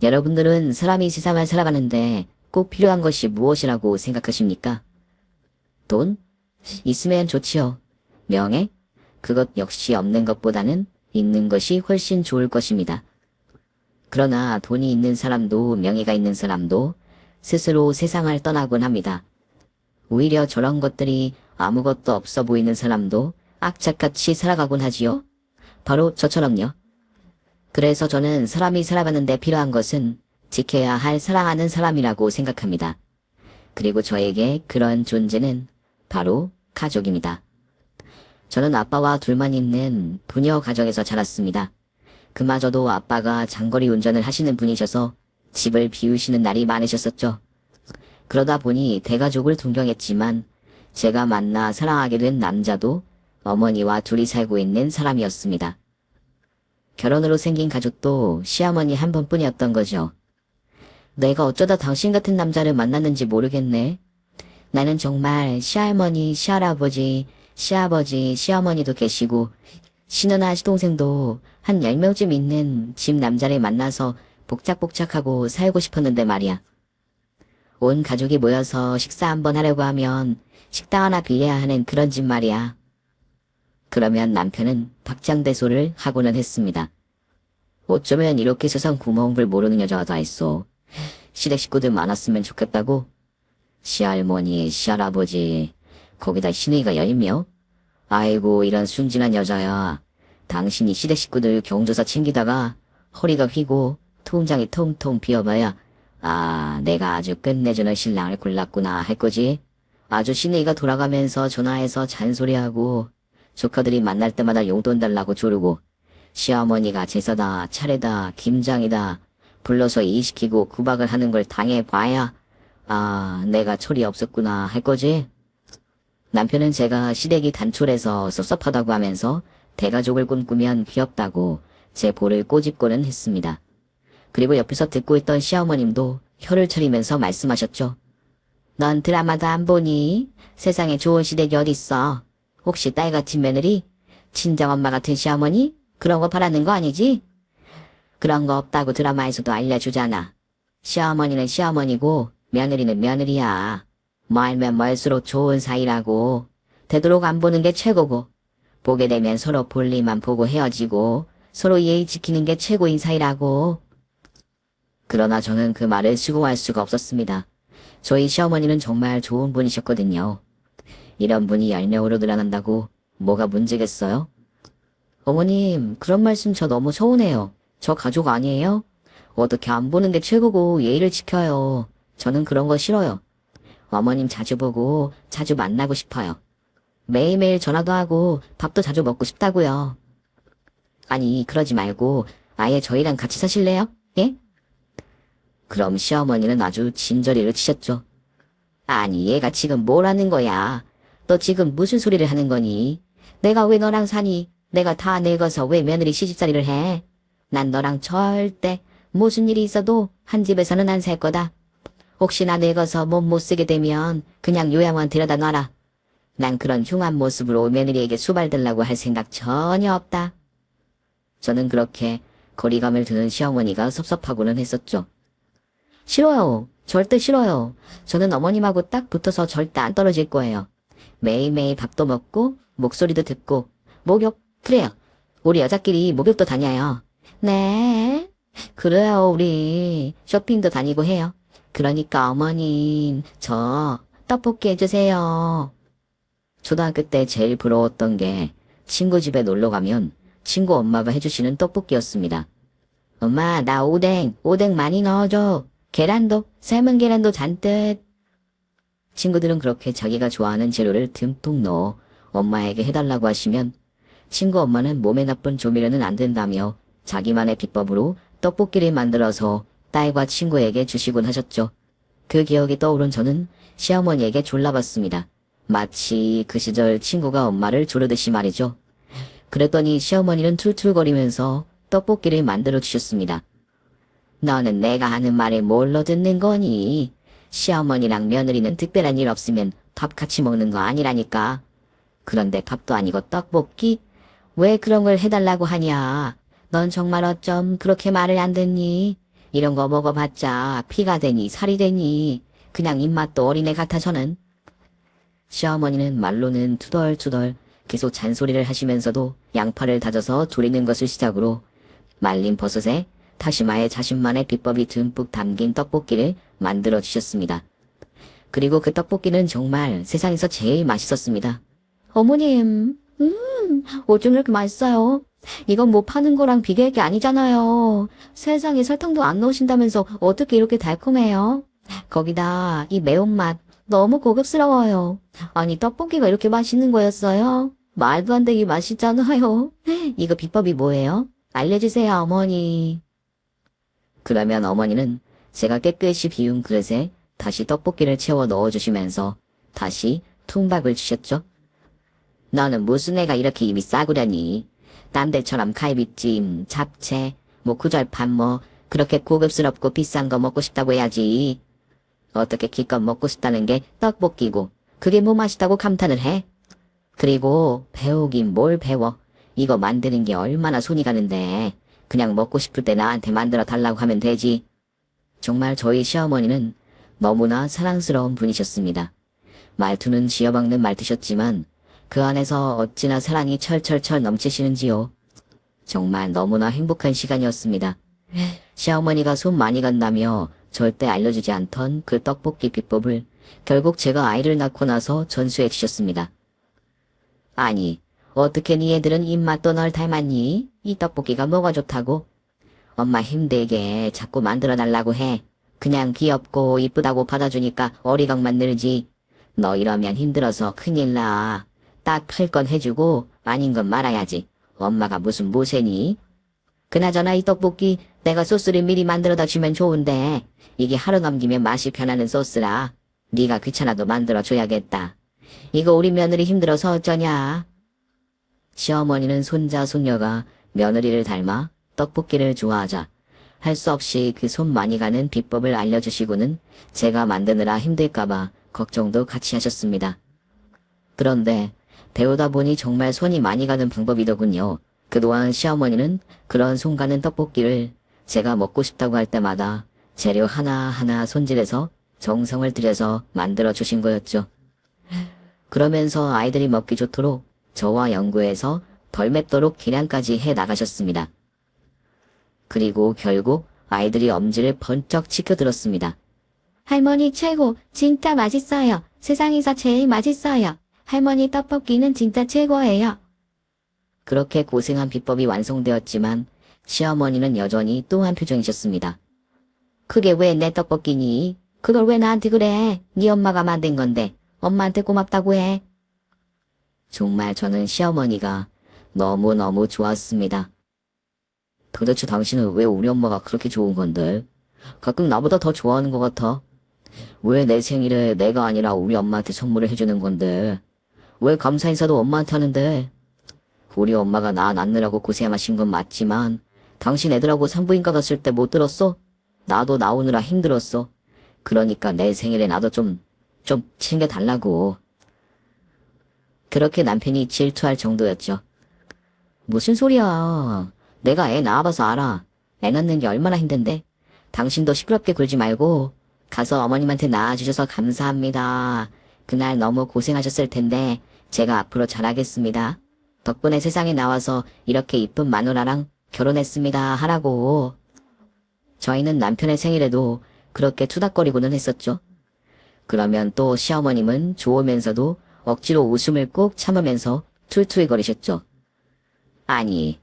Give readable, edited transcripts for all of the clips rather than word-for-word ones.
여러분들은 사람이 세상을 살아가는데 꼭 필요한 것이 무엇이라고 생각하십니까? 돈? 있으면 좋지요. 명예? 그것 역시 없는 것보다는 있는 것이 훨씬 좋을 것입니다. 그러나 돈이 있는 사람도 명예가 있는 사람도 스스로 세상을 떠나곤 합니다. 오히려 저런 것들이 아무것도 없어 보이는 사람도 악착같이 살아가곤 하지요. 바로 저처럼요. 그래서 저는 사람이 살아가는데 필요한 것은 지켜야 할 사랑하는 사람이라고 생각합니다. 그리고 저에게 그런 존재는 바로 가족입니다. 저는 아빠와 둘만 있는 부녀 가정에서 자랐습니다. 그마저도 아빠가 장거리 운전을 하시는 분이셔서 집을 비우시는 날이 많으셨었죠. 그러다 보니 대가족을 동경했지만 제가 만나 사랑하게 된 남자도 어머니와 둘이 살고 있는 사람이었습니다. 결혼으로 생긴 가족도 시어머니 한 번뿐이었던 거죠. 내가 어쩌다 당신 같은 남자를 만났는지 모르겠네. 나는 정말 시할머니, 시할아버지, 시아버지, 시어머니도 계시고 시누나 시동생도 한 10명쯤 있는 집 남자를 만나서 복작복작하고 살고 싶었는데 말이야. 온 가족이 모여서 식사 한번 하려고 하면 식당 하나 빌려야 하는 그런 집 말이야. 그러면 남편은 박장대소를 하고는 했습니다. 어쩌면 이렇게 세상 구멍을 모르는 여자가 다 있어. 시댁 식구들 많았으면 좋겠다고. 시할머니, 시할아버지, 거기다 시누이가 10명? 아이고 이런 순진한 여자야. 당신이 시댁 식구들 경조사 챙기다가 허리가 휘고 통장이 통통 비어봐야 아 내가 아주 끝내주는 신랑을 골랐구나 할 거지. 아주 시누이가 돌아가면서 전화해서 잔소리하고 조카들이 만날 때마다 용돈 달라고 조르고 시어머니가 제사다 차례다 김장이다 불러서 일시키고 구박을 하는 걸 당해봐야 아 내가 철이 없었구나 할 거지. 남편은 제가 시댁이 단촐해서 섭섭하다고 하면서 대가족을 꿈꾸면 귀엽다고 제 볼을 꼬집고는 했습니다. 그리고 옆에서 듣고 있던 시어머님도 혀를 차리면서 말씀하셨죠. 넌 드라마도 안 보니? 세상에 좋은 시댁이 어딨어. 혹시 딸 같은 며느리? 친정엄마 같은 시어머니? 그런 거 바라는 거 아니지? 그런 거 없다고 드라마에서도 알려주잖아. 시어머니는 시어머니고 며느리는 며느리야. 멀면 멀수록 좋은 사이라고. 되도록 안 보는 게 최고고 보게 되면 서로 볼일만 보고 헤어지고 서로 예의 지키는 게 최고인 사이라고. 그러나 저는 그 말을 수긍할 수가 없었습니다. 저희 시어머니는 정말 좋은 분이셨거든요. 이런 분이 10명으로 늘어난다고 뭐가 문제겠어요? 어머님, 그런 말씀 저 너무 서운해요. 저 가족 아니에요? 어떻게 안 보는 게 최고고 예의를 지켜요. 저는 그런 거 싫어요. 어머님 자주 보고 자주 만나고 싶어요. 매일매일 전화도 하고 밥도 자주 먹고 싶다고요. 아니, 그러지 말고 아예 저희랑 같이 사실래요? 예? 그럼 시어머니는 아주 진저리를 치셨죠. 아니, 얘가 지금 뭘 하는 거야? 너 지금 무슨 소리를 하는 거니? 내가 왜 너랑 사니? 내가 다 늙어서 왜 며느리 시집살이를 해? 난 너랑 절대 무슨 일이 있어도 한 집에서는 안 살 거다. 혹시나 늙어서 몸 못 쓰게 되면 그냥 요양원 데려다 놔라. 난 그런 흉한 모습으로 며느리에게 수발들라고 할 생각 전혀 없다. 저는 그렇게 거리감을 두는 시어머니가 섭섭하고는 했었죠. 싫어요. 절대 싫어요. 저는 어머님하고 딱 붙어서 절대 안 떨어질 거예요. 매일매일 밥도 먹고 목소리도 듣고 목욕 그래요. 우리 여자끼리 목욕도 다녀요. 네. 그래요. 우리 쇼핑도 다니고 해요. 그러니까 어머님 저 떡볶이 해주세요. 초등학교 때 제일 부러웠던 게 친구 집에 놀러 가면 친구 엄마가 해주시는 떡볶이였습니다. 엄마 나 오뎅 많이 넣어줘. 계란도 삶은 계란도 잔뜩. 친구들은 그렇게 자기가 좋아하는 재료를 듬뿍 넣어 엄마에게 해달라고 하시면 친구 엄마는 몸에 나쁜 조미료는 안 된다며 자기만의 비법으로 떡볶이를 만들어서 딸과 친구에게 주시곤 하셨죠. 그 기억이 떠오른 저는 시어머니에게 졸라봤습니다. 마치 그 시절 친구가 엄마를 조르듯이 말이죠. 그랬더니 시어머니는 툴툴거리면서 떡볶이를 만들어 주셨습니다. 너는 내가 하는 말을 뭘로 듣는 거니? 시어머니랑 며느리는 특별한 일 없으면 밥 같이 먹는 거 아니라니까. 그런데 밥도 아니고 떡볶이? 왜 그런 걸 해달라고 하냐? 넌 정말 어쩜 그렇게 말을 안 듣니? 이런 거 먹어봤자 피가 되니 살이 되니 그냥 입맛도 어린애 같아서는. 시어머니는 말로는 투덜투덜 계속 잔소리를 하시면서도 양파를 다져서 조리는 것을 시작으로 말린 버섯에 다시마에 자신만의 비법이 듬뿍 담긴 떡볶이를 만들어 주셨습니다. 그리고 그 떡볶이는 정말 세상에서 제일 맛있었습니다. 어머님, 어쩜 이렇게 맛있어요? 이건 뭐 파는 거랑 비교할 게 아니잖아요. 세상에 설탕도 안 넣으신다면서 어떻게 이렇게 달콤해요? 거기다 이 매운맛 너무 고급스러워요. 아니 떡볶이가 이렇게 맛있는 거였어요? 말도 안 되게 맛있잖아요. 이거 비법이 뭐예요? 알려주세요, 어머니. 그러면 어머니는 제가 깨끗이 비운 그릇에 다시 떡볶이를 채워 넣어주시면서 다시 퉁밥을 주셨죠. 너는 무슨 애가 이렇게 입이 싸구려니? 남들처럼 갈비찜, 잡채, 구절밥 그렇게 고급스럽고 비싼 거 먹고 싶다고 해야지. 어떻게 기껏 먹고 싶다는 게 떡볶이고 그게 뭐 맛있다고 감탄을 해? 그리고 배우긴 뭘 배워. 이거 만드는 게 얼마나 손이 가는데 그냥 먹고 싶을 때 나한테 만들어 달라고 하면 되지. 정말 저희 시어머니는 너무나 사랑스러운 분이셨습니다. 말투는 쥐어박는 말투셨지만 그 안에서 어찌나 사랑이 철철철 넘치시는지요. 정말 너무나 행복한 시간이었습니다. 시어머니가 손 많이 간다며 절대 알려주지 않던 그 떡볶이 비법을 결국 제가 아이를 낳고 나서 전수해 주셨습니다. 아니, 어떻게 니 애들은 입맛도 널 닮았니? 이 떡볶이가 뭐가 좋다고? 엄마 힘들게 자꾸 만들어 달라고 해. 그냥 귀엽고 이쁘다고 받아주니까 어리광만 늘지. 너 이러면 힘들어서 큰일 나. 딱 할 건 해주고 아닌 건 말아야지. 엄마가 무슨 모세니? 그나저나 이 떡볶이 내가 소스를 미리 만들어다 주면 좋은데 이게 하루 넘기면 맛이 변하는 소스라 네가 귀찮아도 만들어줘야겠다. 이거 우리 며느리 힘들어서 어쩌냐. 시어머니는 손자 손녀가 며느리를 닮아 떡볶이를 좋아하자 할 수 없이 그 손 많이 가는 비법을 알려주시고는 제가 만드느라 힘들까봐 걱정도 같이 하셨습니다. 그런데 배우다 보니 정말 손이 많이 가는 방법이더군요. 그동안 시어머니는 그런 손 가는 떡볶이를 제가 먹고 싶다고 할 때마다 재료 하나하나 손질해서 정성을 들여서 만들어 주신 거였죠. 그러면서 아이들이 먹기 좋도록 저와 연구해서 덜 맵도록 계량까지 해 나가셨습니다. 그리고 결국 아이들이 엄지를 번쩍 치켜들었습니다. 할머니 최고, 진짜 맛있어요. 세상에서 제일 맛있어요. 할머니 떡볶이는 진짜 최고예요. 그렇게 고생한 비법이 완성되었지만 시어머니는 여전히 또한 표정이셨습니다. 그게 왜 내 떡볶이니? 그걸 왜 나한테 그래? 네 엄마가 만든 건데 엄마한테 고맙다고 해. 정말 저는 시어머니가 너무너무 좋았습니다. 도대체 당신은 왜 우리 엄마가 그렇게 좋은 건데? 가끔 나보다 더 좋아하는 것 같아. 왜 내 생일에 내가 아니라 우리 엄마한테 선물을 해주는 건데? 왜 감사 인사도 엄마한테 하는데? 우리 엄마가 나 낳느라고 고생하신 건 맞지만 당신 애들하고 산부인과 갔을 때 못 들었어? 나도 나오느라 힘들었어. 그러니까 내 생일에 나도 좀 챙겨달라고. 그렇게 남편이 질투할 정도였죠. 무슨 소리야. 내가 애 낳아봐서 알아. 애 낳는 게 얼마나 힘든데. 당신도 시끄럽게 굴지 말고 가서 어머님한테 낳아주셔서 감사합니다. 그날 너무 고생하셨을 텐데 제가 앞으로 잘하겠습니다. 덕분에 세상에 나와서 이렇게 이쁜 마누라랑 결혼했습니다 하라고. 저희는 남편의 생일에도 그렇게 투닥거리고는 했었죠. 그러면 또 시어머님은 좋으면서도 억지로 웃음을 꾹 참으면서 툴툴거리셨죠. 아니,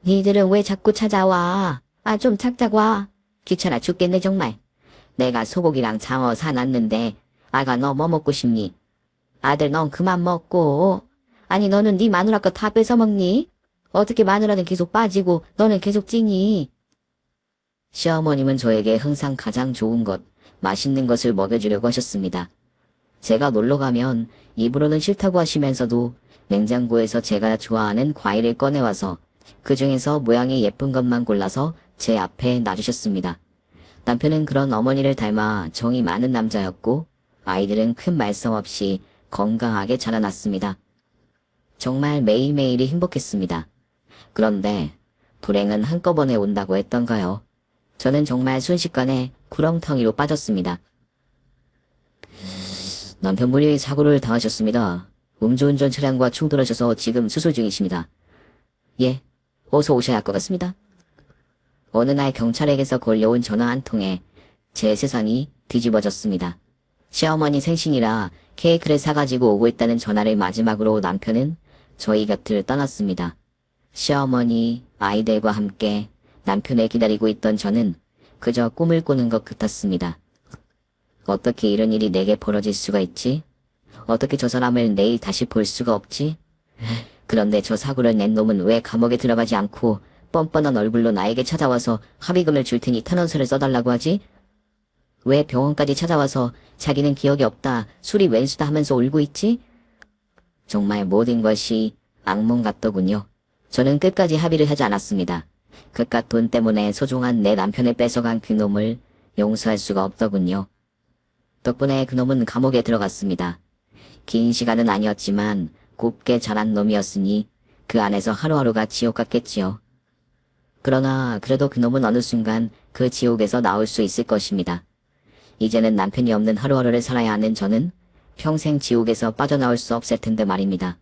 니들은 왜 자꾸 찾아와? 좀 착자고 와. 귀찮아 죽겠네 정말. 내가 소고기랑 장어 사놨는데 아가 너 뭐 먹고 싶니? 아들 넌 그만 먹고. 아니 너는 네 마누라 거 다 뺏어 먹니? 어떻게 마누라는 계속 빠지고 너는 계속 찌니? 시어머님은 저에게 항상 가장 좋은 것, 맛있는 것을 먹여주려고 하셨습니다. 제가 놀러가면 입으로는 싫다고 하시면서도 냉장고에서 제가 좋아하는 과일을 꺼내와서 그 중에서 모양이 예쁜 것만 골라서 제 앞에 놔주셨습니다. 남편은 그런 어머니를 닮아 정이 많은 남자였고 아이들은 큰 말썽 없이 건강하게 자라났습니다. 정말 매일매일이 행복했습니다. 그런데 불행은 한꺼번에 온다고 했던가요? 저는 정말 순식간에 구렁텅이로 빠졌습니다. 남편분이 사고를 당하셨습니다. 음주운전 차량과 충돌하셔서 지금 수술 중이십니다. 예, 어서 오셔야 할 것 같습니다. 어느 날 경찰에게서 걸려온 전화 한 통에 제 세상이 뒤집어졌습니다. 시어머니 생신이라 케이크를 사가지고 오고 있다는 전화를 마지막으로 남편은 저희 곁을 떠났습니다. 시어머니, 아이들과 함께 남편을 기다리고 있던 저는 그저 꿈을 꾸는 것 같았습니다. 어떻게 이런 일이 내게 벌어질 수가 있지? 어떻게 저 사람을 내일 다시 볼 수가 없지? 그런데 저 사고를 낸 놈은 왜 감옥에 들어가지 않고 뻔뻔한 얼굴로 나에게 찾아와서 합의금을 줄 테니 탄원서를 써달라고 하지? 왜 병원까지 찾아와서 자기는 기억이 없다, 술이 왼수다 하면서 울고 있지? 정말 모든 것이 악몽 같더군요. 저는 끝까지 합의를 하지 않았습니다. 그깟 돈 때문에 소중한 내 남편을 뺏어간 그놈을 용서할 수가 없더군요. 덕분에 그놈은 감옥에 들어갔습니다. 긴 시간은 아니었지만 곱게 자란 놈이었으니 그 안에서 하루하루가 지옥 같겠지요. 그러나 그래도 그놈은 어느 순간 그 지옥에서 나올 수 있을 것입니다. 이제는 남편이 없는 하루하루를 살아야 하는 저는 평생 지옥에서 빠져나올 수 없을 텐데 말입니다.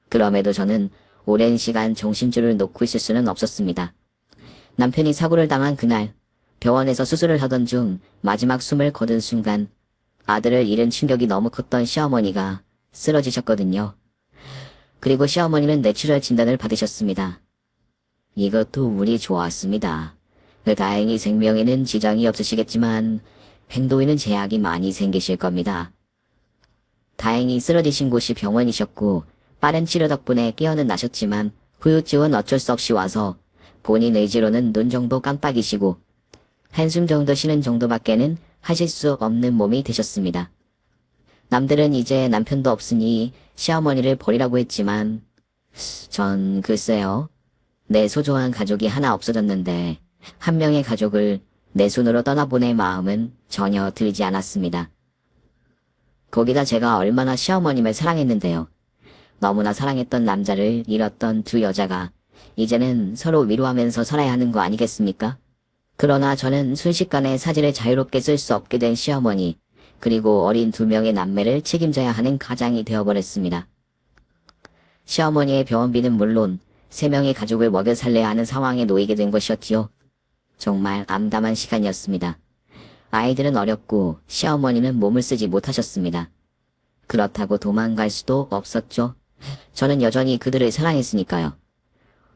그럼에도 저는 오랜 시간 정신줄을 놓고 있을 수는 없었습니다. 남편이 사고를 당한 그날 병원에서 수술을 하던 중 마지막 숨을 거둔 순간 아들을 잃은 충격이 너무 컸던 시어머니가 쓰러지셨거든요. 그리고 시어머니는 뇌출혈 진단을 받으셨습니다. 이것도 운이 좋았습니다. 다행히 생명에는 지장이 없으시겠지만 행동에는 제약이 많이 생기실 겁니다. 다행히 쓰러지신 곳이 병원이셨고 빠른 치료 덕분에 깨어는 나셨지만 후유증은 어쩔 수 없이 와서 본인 의지로는 눈 정도 깜빡이시고 한숨 정도 쉬는 정도밖에는 하실 수 없는 몸이 되셨습니다. 남들은 이제 남편도 없으니 시어머니를 버리라고 했지만 전 글쎄요. 내 소중한 가족이 하나 없어졌는데 한 명의 가족을 내 손으로 떠나보낼 마음은 전혀 들지 않았습니다. 거기다 제가 얼마나 시어머님을 사랑했는데요. 너무나 사랑했던 남자를 잃었던 두 여자가 이제는 서로 위로하면서 살아야 하는 거 아니겠습니까? 그러나 저는 순식간에 사지를 자유롭게 쓸 수 없게 된 시어머니, 그리고 어린 두 명의 남매를 책임져야 하는 가장이 되어버렸습니다. 시어머니의 병원비는 물론 세 명의 가족을 먹여 살려야 하는 상황에 놓이게 된 것이었지요. 정말 암담한 시간이었습니다. 아이들은 어렸고 시어머니는 몸을 쓰지 못하셨습니다. 그렇다고 도망갈 수도 없었죠. 저는 여전히 그들을 사랑했으니까요.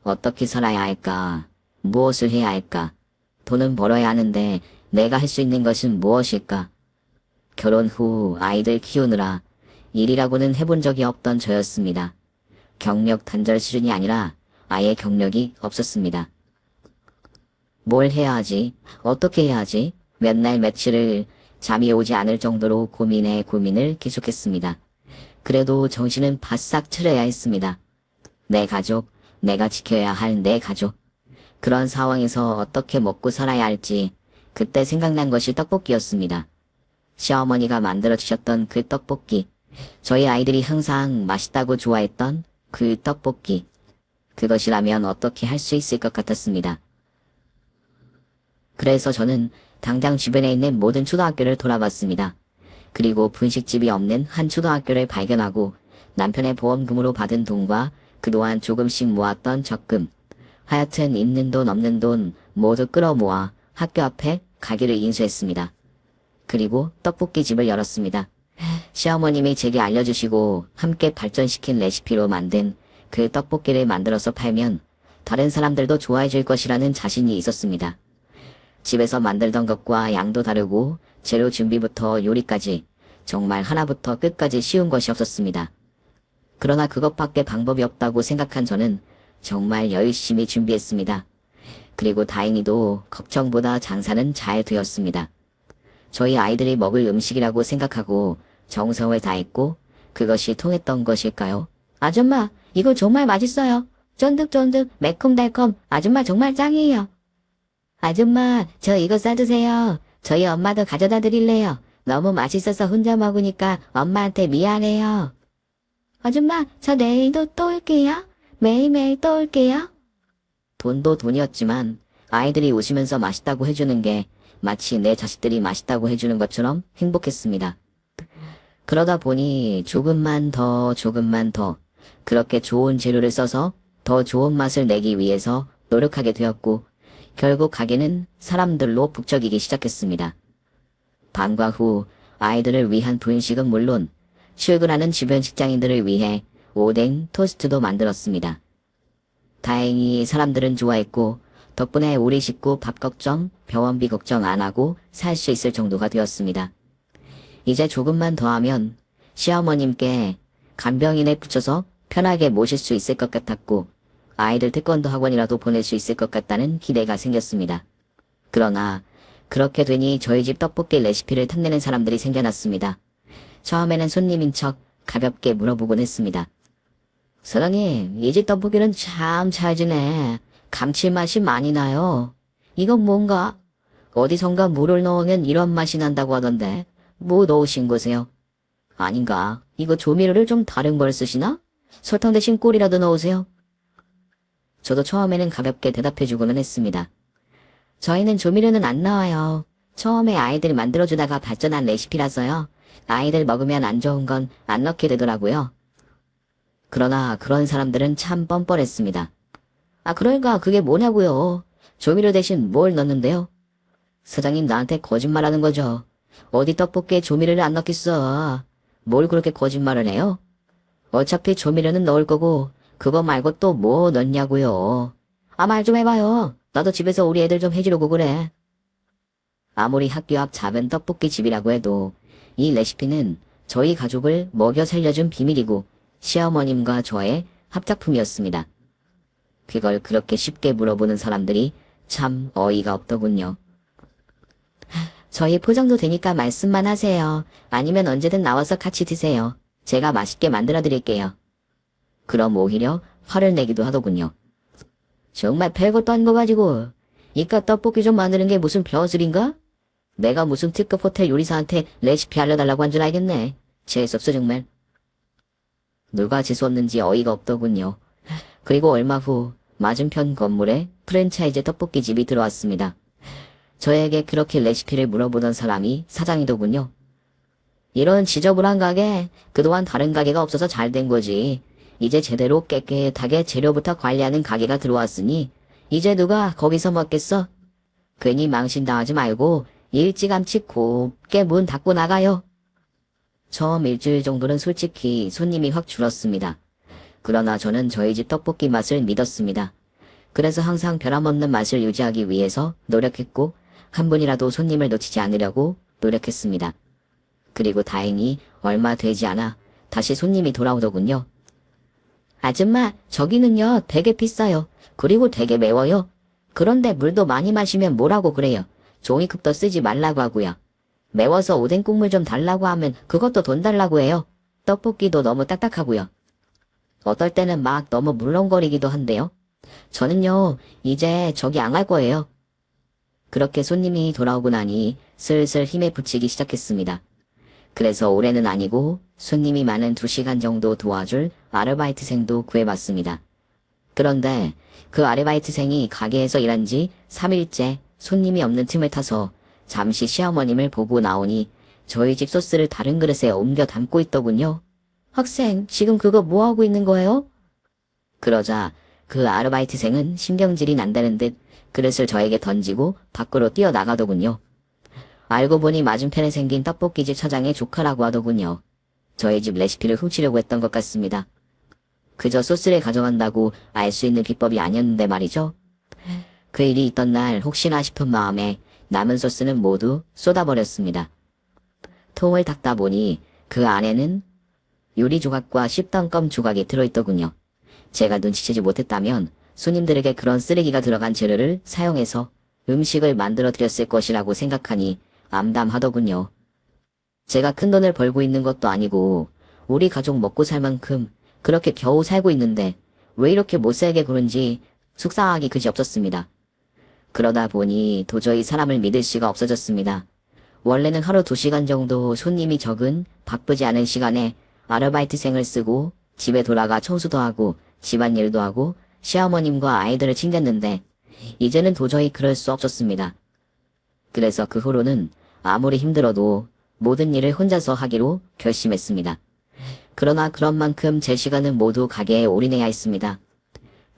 어떻게 살아야 할까? 무엇을 해야 할까? 돈은 벌어야 하는데 내가 할 수 있는 것은 무엇일까? 결혼 후 아이들 키우느라 일이라고는 해본 적이 없던 저였습니다. 경력 단절 수준이 아니라 아예 경력이 없었습니다. 뭘 해야 하지? 어떻게 해야 하지? 몇 날 며칠을 잠이 오지 않을 정도로 고민을 계속했습니다. 그래도 정신은 바싹 차려야 했습니다. 내 가족, 내가 지켜야 할 내 가족. 그런 상황에서 어떻게 먹고 살아야 할지 그때 생각난 것이 떡볶이였습니다. 시어머니가 만들어주셨던 그 떡볶이. 저희 아이들이 항상 맛있다고 좋아했던 그 떡볶이. 그것이라면 어떻게 할 수 있을 것 같았습니다. 그래서 저는 당장 주변에 있는 모든 초등학교를 돌아봤습니다. 그리고 분식집이 없는 한 초등학교를 발견하고 남편의 보험금으로 받은 돈과 그동안 조금씩 모았던 적금, 하여튼 있는 돈 없는 돈 모두 끌어모아 학교 앞에 가게를 인수했습니다. 그리고 떡볶이집을 열었습니다. 시어머님이 제게 알려주시고 함께 발전시킨 레시피로 만든 그 떡볶이를 만들어서 팔면 다른 사람들도 좋아해 줄 것이라는 자신이 있었습니다. 집에서 만들던 것과 양도 다르고 재료 준비부터 요리까지 정말 하나부터 끝까지 쉬운 것이 없었습니다. 그러나 그것밖에 방법이 없다고 생각한 저는 정말 열심히 준비했습니다. 그리고 다행히도 걱정보다 장사는 잘 되었습니다. 저희 아이들이 먹을 음식이라고 생각하고 정성을 다했고 그것이 통했던 것일까요? 아줌마, 이거 정말 맛있어요. 쫀득쫀득, 매콤달콤, 아줌마 정말 짱이에요. 아줌마, 저 이거 싸주세요. 저희 엄마도 가져다 드릴래요. 너무 맛있어서 혼자 먹으니까 엄마한테 미안해요. 아줌마, 저 내일도 또 올게요. 매일매일 또 올게요. 돈도 돈이었지만 아이들이 웃으면서 맛있다고 해주는 게 마치 내 자식들이 맛있다고 해주는 것처럼 행복했습니다. 그러다 보니 조금만 더 그렇게 좋은 재료를 써서 더 좋은 맛을 내기 위해서 노력하게 되었고 결국 가게는 사람들로 북적이기 시작했습니다. 방과 후 아이들을 위한 분식은 물론 출근하는 주변 직장인들을 위해 오뎅, 토스트도 만들었습니다. 다행히 사람들은 좋아했고 덕분에 우리 식구 밥 걱정, 병원비 걱정 안 하고 살 수 있을 정도가 되었습니다. 이제 조금만 더 하면 시어머님께 간병인에 붙여서 편하게 모실 수 있을 것 같았고 아이들 태권도 학원이라도 보낼 수 있을 것 같다는 기대가 생겼습니다. 그러나 그렇게 되니 저희 집 떡볶이 레시피를 탐내는 사람들이 생겨났습니다. 처음에는 손님인 척 가볍게 물어보곤 했습니다. 사장님, 이 집 떡볶이는 참 잘 지네. 감칠맛이 많이 나요. 이건 뭔가? 어디선가 물을 넣으면 이런 맛이 난다고 하던데 뭐 넣으신 거세요? 아닌가? 이거 조미료를 좀 다른 걸 쓰시나? 설탕 대신 꿀이라도 넣으세요? 저도 처음에는 가볍게 대답해주고는 했습니다. 저희는 조미료는 안 넣어요. 처음에 아이들 만들어주다가 발전한 레시피라서요. 아이들 먹으면 안 좋은 건 안 넣게 되더라고요. 그러나 그런 사람들은 참 뻔뻔했습니다. 아, 그러니까 그게 뭐냐고요. 조미료 대신 뭘 넣는데요? 사장님 나한테 거짓말하는 거죠. 어디 떡볶이에 조미료를 안 넣겠어. 뭘 그렇게 거짓말을 해요? 어차피 조미료는 넣을 거고 그거 말고 또 뭐 넣냐고요. 아, 말 좀 해봐요. 나도 집에서 우리 애들 좀 해주려고 그래. 아무리 학교 앞 작은 떡볶이 집이라고 해도 이 레시피는 저희 가족을 먹여 살려준 비밀이고 시어머님과 저의 합작품이었습니다. 그걸 그렇게 쉽게 물어보는 사람들이 참 어이가 없더군요. 저희 포장도 되니까 말씀만 하세요. 아니면 언제든 나와서 같이 드세요. 제가 맛있게 만들어 드릴게요. 그럼 오히려 화를 내기도 하더군요. 정말 별것도 아닌 거 가지고 이깟 떡볶이 좀 만드는 게 무슨 벼슬인가? 내가 무슨 특급 호텔 요리사한테 레시피 알려달라고 한 줄 알겠네. 재수없어 정말. 누가 재수없는지 어이가 없더군요. 그리고 얼마 후 맞은편 건물에 프랜차이즈 떡볶이집이 들어왔습니다. 저에게 그렇게 레시피를 물어보던 사람이 사장이더군요. 이런 지저분한 가게, 그동안 다른 가게가 없어서 잘 된 거지. 이제 제대로 깨끗하게 재료부터 관리하는 가게가 들어왔으니 이제 누가 거기서 먹겠어? 괜히 망신당하지 말고 일찌감치 곱게 문 닫고 나가요. 처음 일주일 정도는 솔직히 손님이 확 줄었습니다. 그러나 저는 저희 집 떡볶이 맛을 믿었습니다. 그래서 항상 변함없는 맛을 유지하기 위해서 노력했고 한 분이라도 손님을 놓치지 않으려고 노력했습니다. 그리고 다행히 얼마 되지 않아 다시 손님이 돌아오더군요. 아줌마, 저기는요 되게 비싸요. 그리고 되게 매워요. 그런데 물도 많이 마시면 뭐라고 그래요. 종이컵도 쓰지 말라고 하고요. 매워서 오뎅 국물 좀 달라고 하면 그것도 돈 달라고 해요. 떡볶이도 너무 딱딱하고요. 어떨 때는 막 너무 물렁거리기도 한데요. 저는요 이제 저기 안 갈 거예요. 그렇게 손님이 돌아오고 나니 슬슬 힘에 부치기 시작했습니다. 그래서 올해는 아니고 손님이 많은 2시간 정도 도와줄 아르바이트생도 구해봤습니다. 그런데 그 아르바이트생이 가게에서 일한 지 3일째 손님이 없는 틈을 타서 잠시 시어머님을 보고 나오니 저희 집 소스를 다른 그릇에 옮겨 담고 있더군요. 학생, 지금 그거 뭐 하고 있는 거예요? 그러자 그 아르바이트생은 신경질이 난다는 듯 그릇을 저에게 던지고 밖으로 뛰어나가더군요. 알고 보니 맞은편에 생긴 떡볶이집 사장의 조카라고 하더군요. 저희 집 레시피를 훔치려고 했던 것 같습니다. 그저 소스를 가져간다고 알 수 있는 비법이 아니었는데 말이죠. 그 일이 있던 날 혹시나 싶은 마음에 남은 소스는 모두 쏟아버렸습니다. 통을 닦다 보니 그 안에는 요리 조각과 씹던 껌 조각이 들어있더군요. 제가 눈치채지 못했다면 손님들에게 그런 쓰레기가 들어간 재료를 사용해서 음식을 만들어 드렸을 것이라고 생각하니 암담하더군요. 제가 큰 돈을 벌고 있는 것도 아니고 우리 가족 먹고 살 만큼 그렇게 겨우 살고 있는데 왜 이렇게 못 살게 구는지 속상하기 그지없었습니다. 그러다 보니 도저히 사람을 믿을 수가 없어졌습니다. 원래는 하루 2시간 정도 손님이 적은 바쁘지 않은 시간에 아르바이트생을 쓰고 집에 돌아가 청소도 하고 집안일도 하고 시어머님과 아이들을 챙겼는데 이제는 도저히 그럴 수 없었습니다. 그래서 그 후로는 아무리 힘들어도 모든 일을 혼자서 하기로 결심했습니다. 그러나 그런 만큼 제 시간은 모두 가게에 올인해야 했습니다.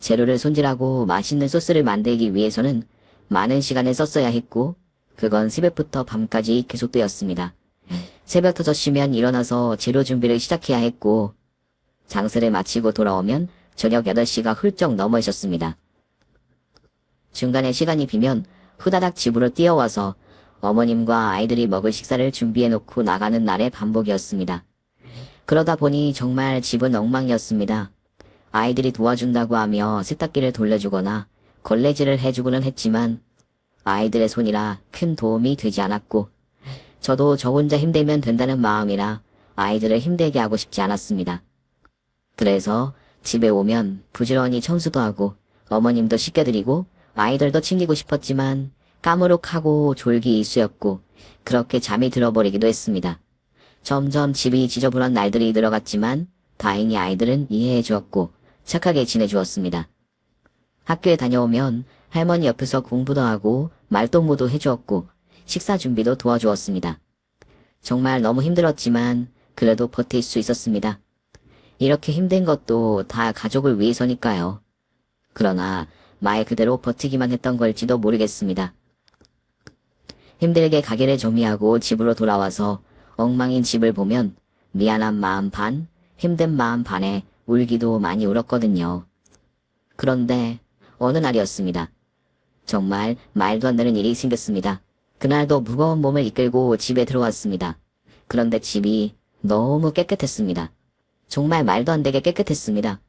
재료를 손질하고 맛있는 소스를 만들기 위해서는 많은 시간을 썼어야 했고, 그건 새벽부터 밤까지 계속되었습니다. 새벽 5시면 일어나서 재료 준비를 시작해야 했고, 장사를 마치고 돌아오면 저녁 8시가 훌쩍 넘어 있었습니다. 중간에 시간이 비면 후다닥 집으로 뛰어와서 어머님과 아이들이 먹을 식사를 준비해놓고 나가는 날의 반복이었습니다. 그러다 보니 정말 집은 엉망이었습니다. 아이들이 도와준다고 하며 세탁기를 돌려주거나 걸레질을 해주고는 했지만 아이들의 손이라 큰 도움이 되지 않았고, 저도 저 혼자 힘들면 된다는 마음이라 아이들을 힘들게 하고 싶지 않았습니다. 그래서 집에 오면 부지런히 청소도 하고 어머님도 씻겨드리고 아이들도 챙기고 싶었지만 까무룩하고 졸기 일쑤였고 그렇게 잠이 들어버리기도 했습니다. 점점 집이 지저분한 날들이 늘어갔지만 다행히 아이들은 이해해 주었고 착하게 지내주었습니다. 학교에 다녀오면 할머니 옆에서 공부도 하고 말동무도 해주었고 식사 준비도 도와주었습니다. 정말 너무 힘들었지만 그래도 버틸 수 있었습니다. 이렇게 힘든 것도 다 가족을 위해서니까요. 그러나 말 그대로 버티기만 했던 걸지도 모르겠습니다. 힘들게 가게를 정리하고 집으로 돌아와서 엉망인 집을 보면 미안한 마음 반, 힘든 마음 반에 울기도 많이 울었거든요. 그런데 어느 날이었습니다. 정말 말도 안 되는 일이 생겼습니다. 그날도 무거운 몸을 이끌고 집에 들어왔습니다. 그런데 집이 너무 깨끗했습니다. 정말 말도 안 되게 깨끗했습니다.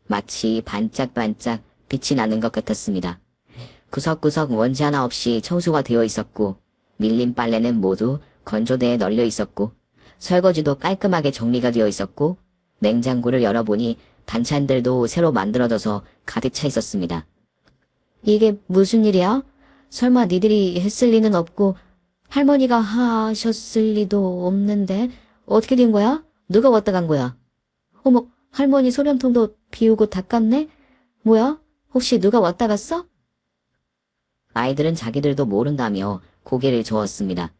마치 반짝반짝 빛이 나는 것 같았습니다. 구석구석 먼지 하나 없이 청소가 되어 있었고 밀린 빨래는 모두 건조대에 널려 있었고 설거지도 깔끔하게 정리가 되어 있었고 냉장고를 열어보니 반찬들도 새로 만들어져서 가득 차 있었습니다. 이게 무슨 일이야? 설마 니들이 했을 리는 없고 할머니가 하셨을 리도 없는데 어떻게 된 거야? 누가 왔다 간 거야? 어머, 할머니 소변통도 비우고 닦았네? 뭐야? 혹시 누가 왔다 갔어? 아이들은 자기들도 모른다며 고개를 저었습니다.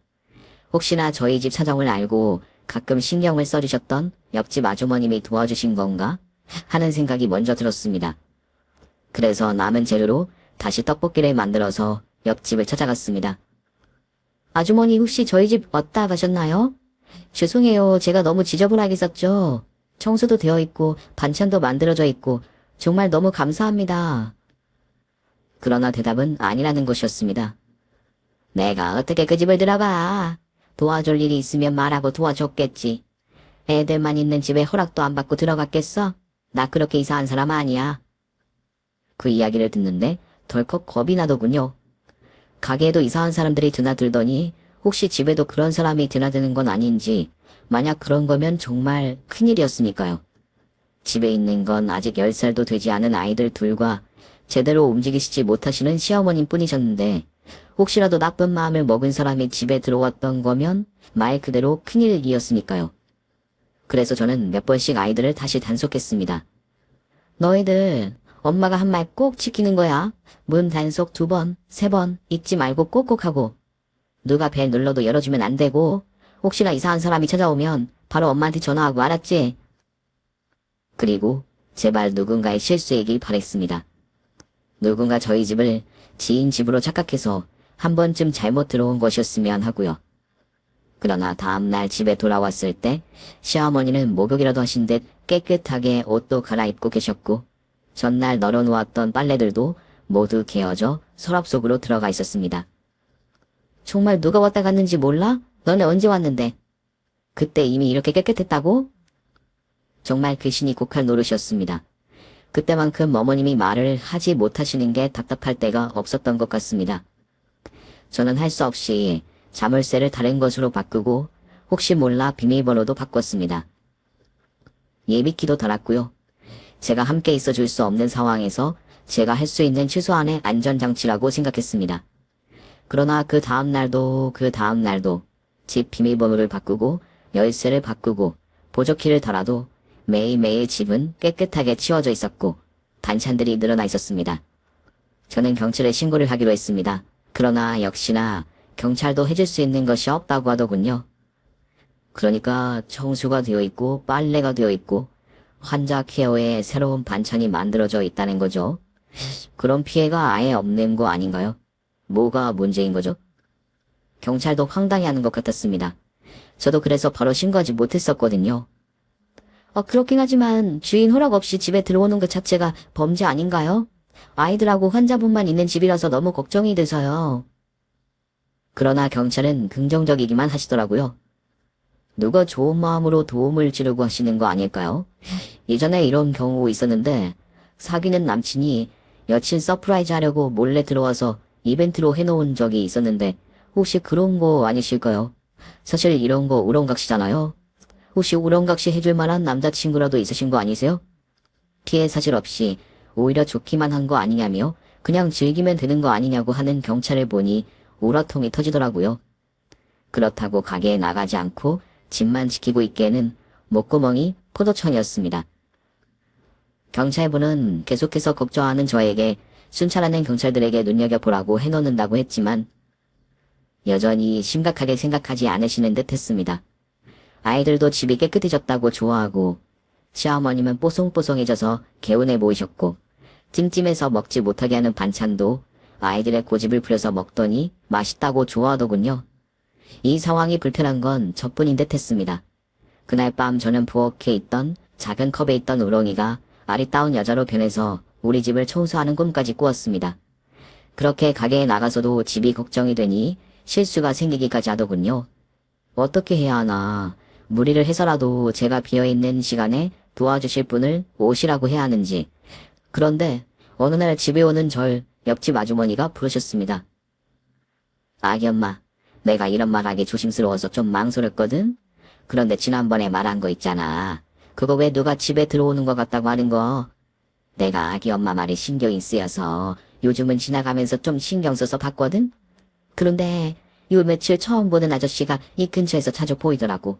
혹시나 저희 집 사정을 알고 가끔 신경을 써주셨던 옆집 아주머님이 도와주신 건가 하는 생각이 먼저 들었습니다. 그래서 남은 재료로 다시 떡볶이를 만들어서 옆집을 찾아갔습니다. 아주머니 혹시 저희 집 왔다 가셨나요? 죄송해요. 제가 너무 지저분하게 썼죠. 청소도 되어 있고 반찬도 만들어져 있고 정말 너무 감사합니다. 그러나 대답은 아니라는 것이었습니다. 내가 어떻게 그 집을 들어가? 도와줄 일이 있으면 말하고 도와줬겠지. 애들만 있는 집에 허락도 안 받고 들어갔겠어? 나 그렇게 이상한 사람 아니야. 그 이야기를 듣는데 덜컥 겁이 나더군요. 가게에도 이상한 사람들이 드나들더니 혹시 집에도 그런 사람이 드나드는 건 아닌지, 만약 그런 거면 정말 큰일이었으니까요. 집에 있는 건 아직 10살도 되지 않은 아이들 둘과 제대로 움직이시지 못하시는 시어머님 뿐이셨는데 혹시라도 나쁜 마음을 먹은 사람이 집에 들어왔던 거면 말 그대로 큰일이었으니까요. 그래서 저는 몇 번씩 아이들을 다시 단속했습니다. 너희들 엄마가 한 말 꼭 지키는 거야. 문 단속 2번, 3번 잊지 말고 꼭꼭 하고. 누가 벨 눌러도 열어주면 안 되고 혹시나 이상한 사람이 찾아오면 바로 엄마한테 전화하고 알았지? 그리고 제발 누군가의 실수이길 바랬습니다. 누군가 저희 집을 지인 집으로 착각해서 한 번쯤 잘못 들어온 것이었으면 하고요. 그러나 다음날 집에 돌아왔을 때 시어머니는 목욕이라도 하신 듯 깨끗하게 옷도 갈아입고 계셨고 전날 널어놓았던 빨래들도 모두 개어져 서랍 속으로 들어가 있었습니다. 정말 누가 왔다 갔는지 몰라? 너네 언제 왔는데? 그때 이미 이렇게 깨끗했다고? 정말 그 신이 곡할 노릇이었습니다. 그때만큼 어머님이 말을 하지 못하시는 게 답답할 때가 없었던 것 같습니다. 저는 할 수 없이 자물쇠를 다른 것으로 바꾸고 혹시 몰라 비밀번호도 바꿨습니다. 예비키도 달았고요. 제가 함께 있어 줄 수 없는 상황에서 제가 할 수 있는 최소한의 안전장치라고 생각했습니다. 그러나 그 다음날도 집 비밀번호를 바꾸고 열쇠를 바꾸고 보조키를 달아도 매일매일 집은 깨끗하게 치워져 있었고 반찬들이 늘어나 있었습니다. 저는 경찰에 신고를 하기로 했습니다. 그러나 역시나 경찰도 해줄 수 있는 것이 없다고 하더군요. 그러니까 청수가 되어 있고 빨래가 되어 있고 환자 케어에 새로운 반찬이 만들어져 있다는 거죠. 그런 피해가 아예 없는 거 아닌가요? 뭐가 문제인 거죠? 경찰도 황당해하는 것 같았습니다. 저도 그래서 바로 신고하지 못했었거든요. 그렇긴 하지만 주인 허락 없이 집에 들어오는 것 자체가 범죄 아닌가요? 아이들하고 환자분만 있는 집이라서 너무 걱정이 돼서요. 그러나 경찰은 긍정적이기만 하시더라고요. 누가 좋은 마음으로 도움을 주려고 하시는 거 아닐까요? 예전에 이런 경우 있었는데 사귀는 남친이 여친 서프라이즈 하려고 몰래 들어와서 이벤트로 해놓은 적이 있었는데 혹시 그런 거 아니실까요? 사실 이런 거 우렁각시잖아요. 혹시 우렁각시 해줄 만한 남자친구라도 있으신 거 아니세요? 피해 사실 없이 오히려 좋기만 한 거 아니냐며 그냥 즐기면 되는 거 아니냐고 하는 경찰을 보니 우라통이 터지더라고요. 그렇다고 가게에 나가지 않고 집만 지키고 있기에는 목구멍이 포도청이었습니다. 경찰분은 계속해서 걱정하는 저에게 순찰하는 경찰들에게 눈여겨보라고 해놓는다고 했지만 여전히 심각하게 생각하지 않으시는 듯 했습니다. 아이들도 집이 깨끗해졌다고 좋아하고 시어머님은 뽀송뽀송해져서 개운해 보이셨고 찜찜해서 먹지 못하게 하는 반찬도 아이들의 고집을 부려서 먹더니 맛있다고 좋아하더군요. 이 상황이 불편한 건 저뿐인 듯 했습니다. 그날 밤 저는 부엌에 있던 작은 컵에 있던 우렁이가 아리따운 여자로 변해서 우리 집을 청소하는 꿈까지 꾸었습니다. 그렇게 가게에 나가서도 집이 걱정이 되니 실수가 생기기까지 하더군요. 어떻게 해야 하나, 무리를 해서라도 제가 비어있는 시간에 도와주실 분을 오시라고 해야 하는지. 그런데 어느 날 집에 오는 절 옆집 아주머니가 부르셨습니다. 아기 엄마, 내가 이런 말하기 조심스러워서 좀 망설였거든? 그런데 지난번에 말한 거 있잖아. 그거 왜 누가 집에 들어오는 것 같다고 하는 거? 내가 아기 엄마 말이 신경이 쓰여서 요즘은 지나가면서 좀 신경 써서 봤거든? 그런데 요 며칠 처음 보는 아저씨가 이 근처에서 자주 보이더라고.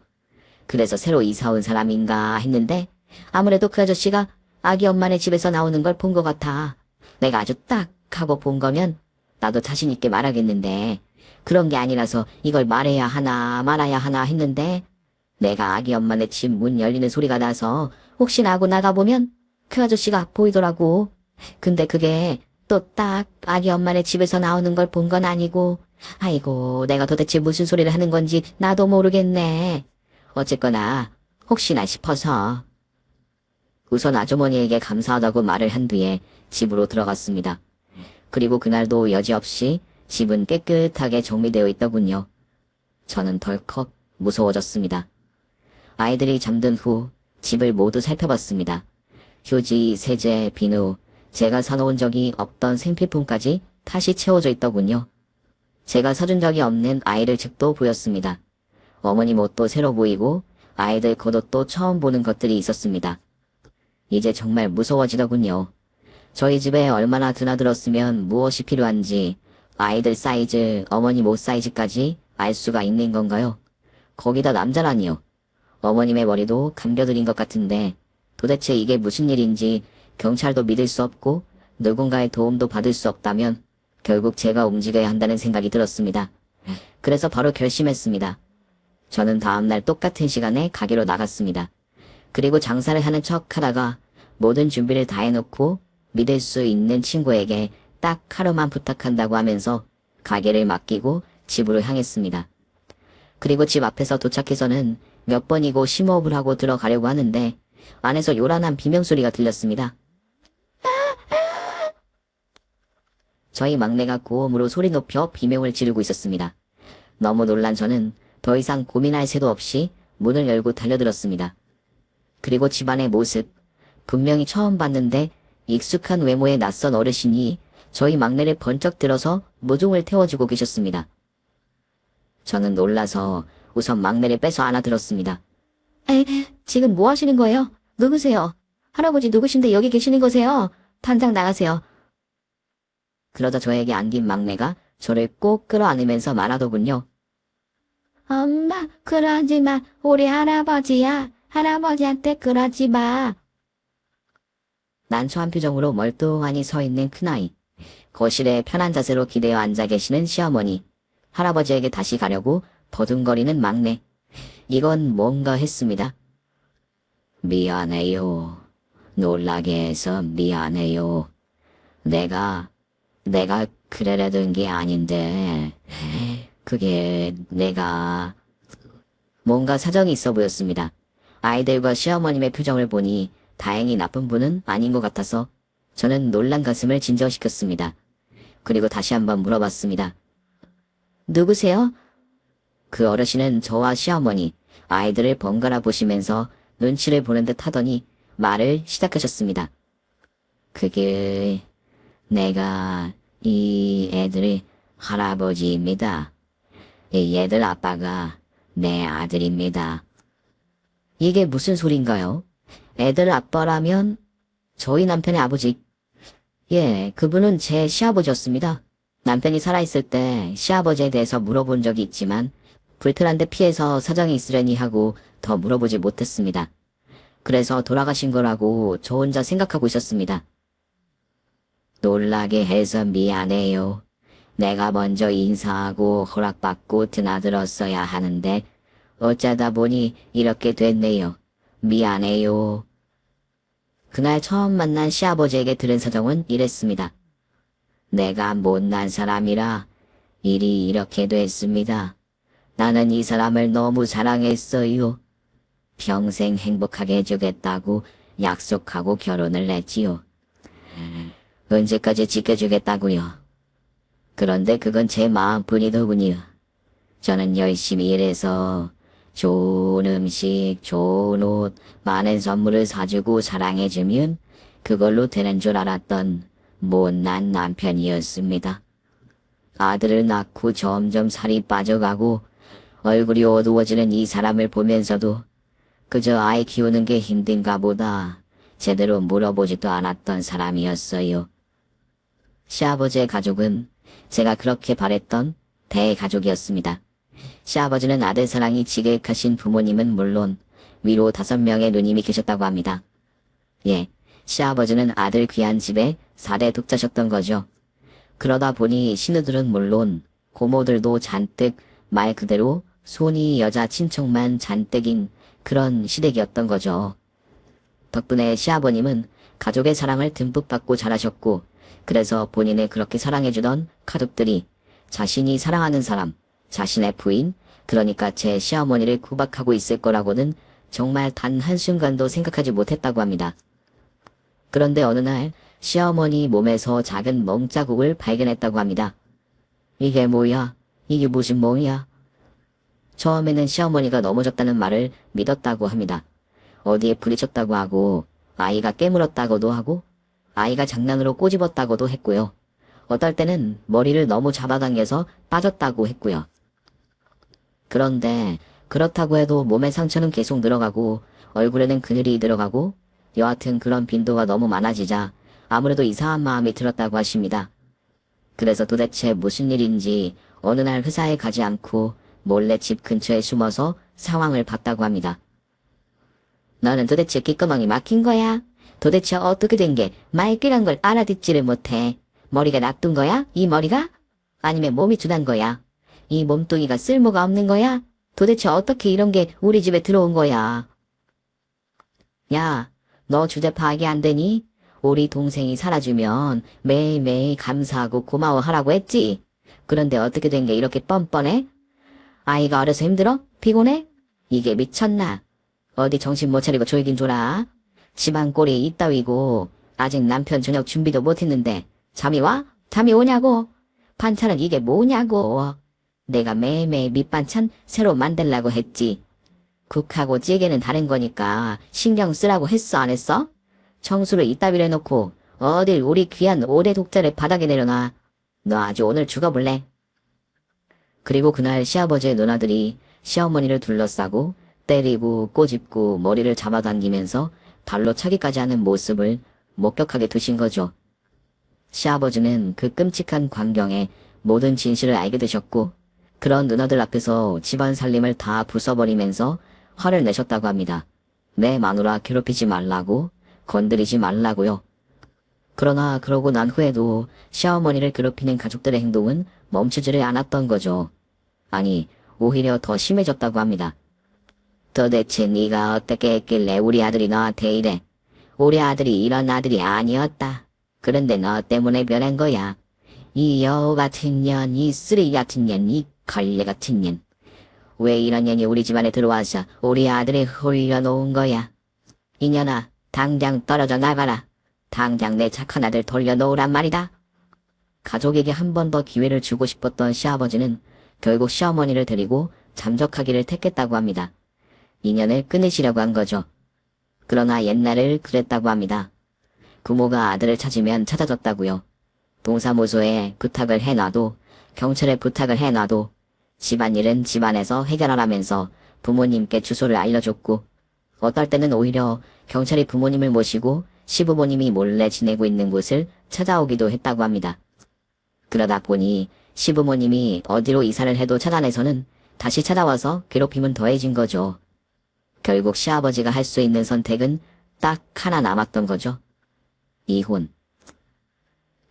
그래서 새로 이사 온 사람인가 했는데 아무래도 그 아저씨가 아기 엄마네 집에서 나오는 걸 본 것 같아. 내가 아주 딱 하고 본 거면 나도 자신 있게 말하겠는데 그런 게 아니라서 이걸 말해야 하나 말아야 하나 했는데 내가 아기 엄마네 집 문 열리는 소리가 나서 혹시나 하고 나가보면 그 아저씨가 보이더라고. 근데 그게 또 딱 아기 엄마네 집에서 나오는 걸 본 건 아니고 아이고 내가 도대체 무슨 소리를 하는 건지 나도 모르겠네. 어쨌거나 혹시나 싶어서. 우선 아주머니에게 감사하다고 말을 한 뒤에 집으로 들어갔습니다. 그리고 그날도 여지없이 집은 깨끗하게 정리되어 있더군요. 저는 덜컥 무서워졌습니다. 아이들이 잠든 후 집을 모두 살펴봤습니다. 휴지, 세제, 비누, 제가 사놓은 적이 없던 생필품까지 다시 채워져 있더군요. 제가 사준 적이 없는 아이들 책도 보였습니다. 어머님 옷도 새로 보이고 아이들 겉옷도 처음 보는 것들이 있었습니다. 이제 정말 무서워지더군요. 저희 집에 얼마나 드나들었으면 무엇이 필요한지 아이들 사이즈, 어머님 옷 사이즈까지 알 수가 있는 건가요? 거기다 남자라니요. 어머님의 머리도 감겨드린 것 같은데 도대체 이게 무슨 일인지 경찰도 믿을 수 없고 누군가의 도움도 받을 수 없다면 결국 제가 움직여야 한다는 생각이 들었습니다. 그래서 바로 결심했습니다. 저는 다음날 똑같은 시간에 가게로 나갔습니다. 그리고 장사를 하는 척 하다가 모든 준비를 다 해놓고 믿을 수 있는 친구에게 딱 하루만 부탁한다고 하면서 가게를 맡기고 집으로 향했습니다. 그리고 집 앞에서 도착해서는 몇 번이고 심호흡을 하고 들어가려고 하는데 안에서 요란한 비명소리가 들렸습니다. 저희 막내가 고음으로 소리 높여 비명을 지르고 있었습니다. 너무 놀란 저는 더 이상 고민할 새도 없이 문을 열고 달려들었습니다. 그리고 집안의 모습, 분명히 처음 봤는데 익숙한 외모의 낯선 어르신이 저희 막내를 번쩍 들어서 모종을 태워주고 계셨습니다. 저는 놀라서 우선 막내를 빼서 안아들었습니다. 지금 뭐 하시는 거예요? 누구세요? 할아버지 누구신데 여기 계시는 거세요? 당장 나가세요. 그러자 저에게 안긴 막내가 저를 꼭 끌어안으면서 말하더군요. 엄마, 그러지 마. 우리 할아버지야. 할아버지한테 그러지 마. 난처한 표정으로 멀뚱하니 서 있는 큰아이. 거실에 편한 자세로 기대어 앉아 계시는 시어머니, 할아버지에게 다시 가려고 버둥거리는 막내. 이건 뭔가 했습니다. 미안해요. 놀라게 해서 미안해요. 내가 그래라던 게 아닌데, 그게 내가... 뭔가 사정이 있어 보였습니다. 아이들과 시어머님의 표정을 보니 다행히 나쁜 분은 아닌 것 같아서 저는 놀란 가슴을 진정시켰습니다. 그리고 다시 한번 물어봤습니다. 누구세요? 그 어르신은 저와 시어머니, 아이들을 번갈아 보시면서 눈치를 보는 듯 하더니 말을 시작하셨습니다. 그게 내가 이 애들의 할아버지입니다. 이 애들 아빠가 내 아들입니다. 이게 무슨 소린가요? 애들 아빠라면 저희 남편의 아버지. 예, 그분은 제 시아버지였습니다. 남편이 살아있을 때 시아버지에 대해서 물어본 적이 있지만 불편한 데 피해서 사정이 있으려니 하고 더 물어보지 못했습니다. 그래서 돌아가신 거라고 저 혼자 생각하고 있었습니다. 놀라게 해서 미안해요. 내가 먼저 인사하고 허락받고 드나들었어야 하는데 어쩌다 보니 이렇게 됐네요. 미안해요. 그날 처음 만난 시아버지에게 들은 사정은 이랬습니다. 내가 못난 사람이라 일이 이렇게 됐습니다. 나는 이 사람을 너무 사랑했어요. 평생 행복하게 해주겠다고 약속하고 결혼을 했지요. 언제까지 지켜주겠다고요. 그런데 그건 제 마음뿐이더군요. 저는 열심히 일해서 좋은 음식, 좋은 옷, 많은 선물을 사주고 사랑해주면 그걸로 되는 줄 알았던 못난 남편이었습니다. 아들을 낳고 점점 살이 빠져가고 얼굴이 어두워지는 이 사람을 보면서도 그저 아이 키우는 게 힘든가 보다 제대로 물어보지도 않았던 사람이었어요. 시아버지의 가족은 제가 그렇게 바랬던 대가족이었습니다. 시아버지는 아들 사랑이 지극하신 부모님은 물론 위로 5명의 누님이 계셨다고 합니다. 예, 시아버지는 아들 귀한 집에 4대 독자셨던 거죠. 그러다 보니 신우들은 물론 고모들도 잔뜩 말 그대로 손이 여자 친척만 잔뜩인 그런 시댁이었던 거죠. 덕분에 시아버님은 가족의 사랑을 듬뿍 받고 자라셨고 그래서 본인을 그렇게 사랑해주던 가족들이 자신이 사랑하는 사람, 자신의 부인, 그러니까 제 시어머니를 구박하고 있을 거라고는 정말 단 한순간도 생각하지 못했다고 합니다. 그런데 어느 날 시어머니 몸에서 작은 멍자국을 발견했다고 합니다. 이게 뭐야? 이게 무슨 멍이야? 처음에는 시어머니가 넘어졌다는 말을 믿었다고 합니다. 어디에 부딪혔다고 하고 아이가 깨물었다고도 하고 아이가 장난으로 꼬집었다고도 했고요. 어떨 때는 머리를 너무 잡아당겨서 빠졌다고 했고요. 그런데 그렇다고 해도 몸의 상처는 계속 늘어가고 얼굴에는 그늘이 들어가고 여하튼 그런 빈도가 너무 많아지자 아무래도 이상한 마음이 들었다고 하십니다. 그래서 도대체 무슨 일인지 어느 날 회사에 가지 않고 몰래 집 근처에 숨어서 상황을 봤다고 합니다. 너는 도대체 귓구멍이 막힌 거야? 도대체 어떻게 된 게 말귀란 걸 알아듣지를 못해. 머리가 나쁜 거야? 이 머리가? 아니면 몸이 둔한 거야? 이 몸뚱이가 쓸모가 없는 거야? 도대체 어떻게 이런 게 우리 집에 들어온 거야? 야, 너 주제 파악이 안 되니? 우리 동생이 살아주면 매일매일 감사하고 고마워하라고 했지? 그런데 어떻게 된 게 이렇게 뻔뻔해? 아이가 어려서 힘들어? 피곤해? 이게 미쳤나? 어디 정신 못 차리고 조이긴 줘라. 집안 꼴이 이따위고 아직 남편 저녁 준비도 못했는데 잠이 와? 잠이 오냐고? 반찬은 이게 뭐냐고? 내가 매일매일 밑반찬 새로 만들라고 했지. 국하고 찌개는 다른 거니까 신경 쓰라고 했어 안 했어? 청소를 이따위로 해놓고 어딜 우리 귀한 5대 독자를 바닥에 내려놔. 너 아주 오늘 죽어볼래? 그리고 그날 시아버지의 누나들이 시어머니를 둘러싸고 때리고 꼬집고 머리를 잡아당기면서 발로 차기까지 하는 모습을 목격하게 두신 거죠. 시아버지는 그 끔찍한 광경에 모든 진실을 알게 되셨고 그런 누나들 앞에서 집안 살림을 다 부숴버리면서 화를 내셨다고 합니다. 내 마누라 괴롭히지 말라고, 건드리지 말라고요. 그러나 그러고 난 후에도 시어머니를 괴롭히는 가족들의 행동은 멈추지를 않았던 거죠. 아니, 오히려 더 심해졌다고 합니다. 도대체 네가 어떻게 했길래 우리 아들이 너한테 이래? 우리 아들이 이런 아들이 아니었다. 그런데 너 때문에 변한 거야. 이 여우 같은 년, 이 쓰레기 같은 년, 이 걸레 같은 년. 왜 이런 년이 우리 집안에 들어와서 우리 아들을 홀려놓은 거야? 이년아, 당장 떨어져 나가라. 당장 내 착한 아들 돌려놓으란 말이다. 가족에게 한 번 더 기회를 주고 싶었던 시아버지는 결국 시어머니를 데리고 잠적하기를 택했다고 합니다. 인연을 끊으시려고 한 거죠. 그러나 옛날을 그랬다고 합니다. 부모가 아들을 찾으면 찾아줬다고요. 동사무소에 부탁을 해놔도, 경찰에 부탁을 해놔도, 집안일은 집안에서 해결하라면서 부모님께 주소를 알려줬고, 어떨 때는 오히려 경찰이 부모님을 모시고 시부모님이 몰래 지내고 있는 곳을 찾아오기도 했다고 합니다. 그러다 보니 시부모님이 어디로 이사를 해도 찾아내서는 다시 찾아와서 괴롭힘은 더해진 거죠. 결국 시아버지가 할 수 있는 선택은 딱 하나 남았던 거죠. 이혼.